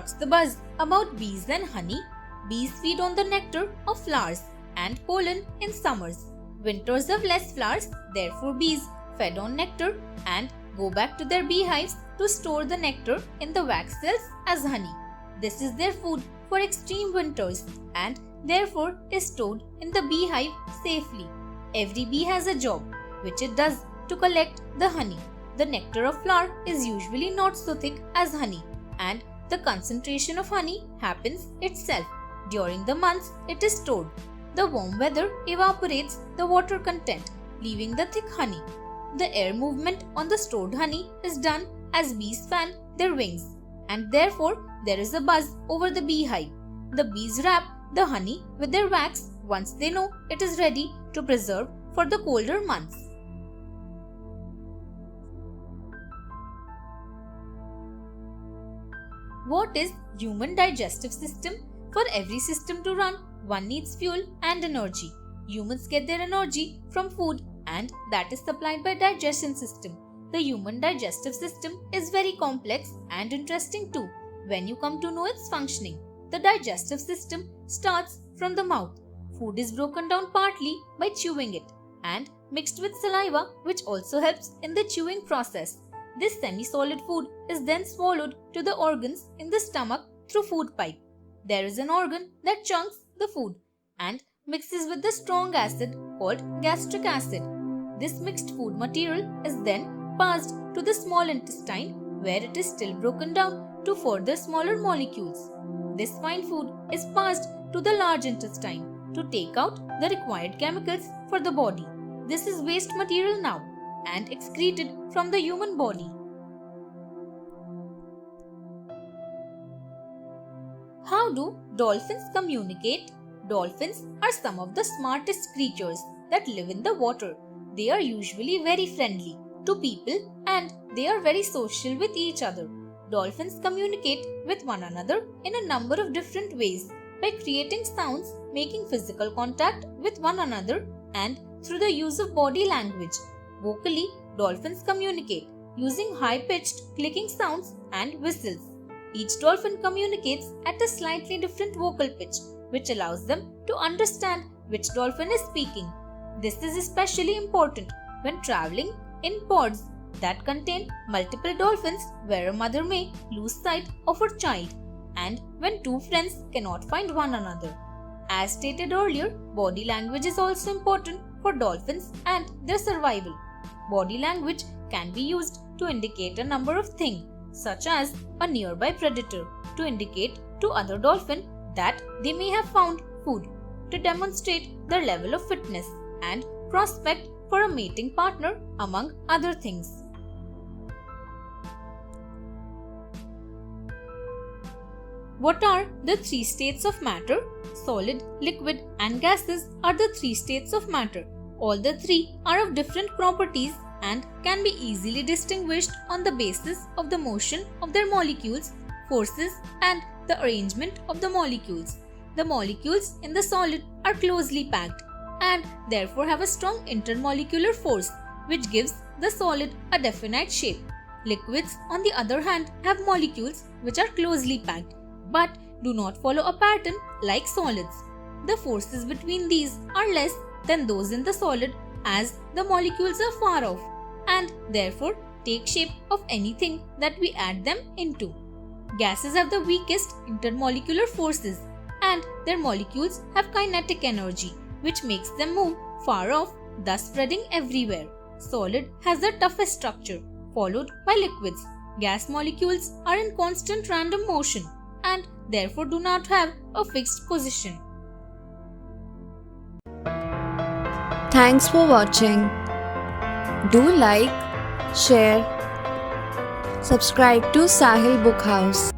What's the buzz about bees and honey? Bees feed on the nectar of flowers and pollen in summers. Winters have less flowers, therefore bees fed on nectar and go back to their beehives to store the nectar in the wax cells as honey. This is their food for extreme winters and therefore is stored in the beehive safely. Every bee has a job which it does to collect the honey. The nectar of flower is usually not so thick as honey and the concentration of honey happens itself during the months it is stored. The warm weather evaporates the water content, leaving the thick honey. The air movement on the stored honey is done as bees fan their wings, and therefore there is a buzz over the beehive. The bees wrap the honey with their wax once they know it is ready to preserve for the colder months. What is human digestive system? For every system to run, one needs fuel and energy. Humans get their energy from food and that is supplied by digestion system. The human digestive system is very complex and interesting too when you come to know its functioning. The digestive system starts from the mouth. Food is broken down partly by chewing it and mixed with saliva, which also helps in the chewing process. This semi-solid food is then swallowed to the organs in the stomach through food pipe. There is an organ that chunks the food and mixes with the strong acid called gastric acid. This mixed food material is then passed to the small intestine where it is still broken down to further smaller molecules. This fine food is passed to the large intestine to take out the required chemicals for the body. This is waste material now and excreted from the human body. How do dolphins communicate? Dolphins are some of the smartest creatures that live in the water. They are usually very friendly to people and they are very social with each other. Dolphins communicate with one another in a number of different ways by creating sounds, making physical contact with one another, and through the use of body language. Vocally, dolphins communicate using high-pitched clicking sounds and whistles. Each dolphin communicates at a slightly different vocal pitch, which allows them to understand which dolphin is speaking. This is especially important when traveling in pods that contain multiple dolphins where a mother may lose sight of her child and when two friends cannot find one another. As stated earlier, body language is also important for dolphins and their survival. Body language can be used to indicate a number of things, such as a nearby predator, to indicate to other dolphins that they may have found food, to demonstrate their level of fitness and prospect for a mating partner, among other things. What are the three states of matter? Solid, liquid, and gases are the three states of matter. All the three are of different properties and can be easily distinguished on the basis of the motion of their molecules, forces, and the arrangement of the molecules. The molecules in the solid are closely packed and therefore have a strong intermolecular force which gives the solid a definite shape. Liquids, on the other hand, have molecules which are closely packed but do not follow a pattern like solids. The forces between these are less than those in the solid as the molecules are far off and therefore take shape of anything that we add them into. Gases have the weakest intermolecular forces and their molecules have kinetic energy which makes them move far off, thus spreading everywhere. Solid has the toughest structure, followed by liquids. Gas molecules are in constant random motion and therefore do not have a fixed position. Thanks for watching. Do like, share, subscribe to Sahil Book House.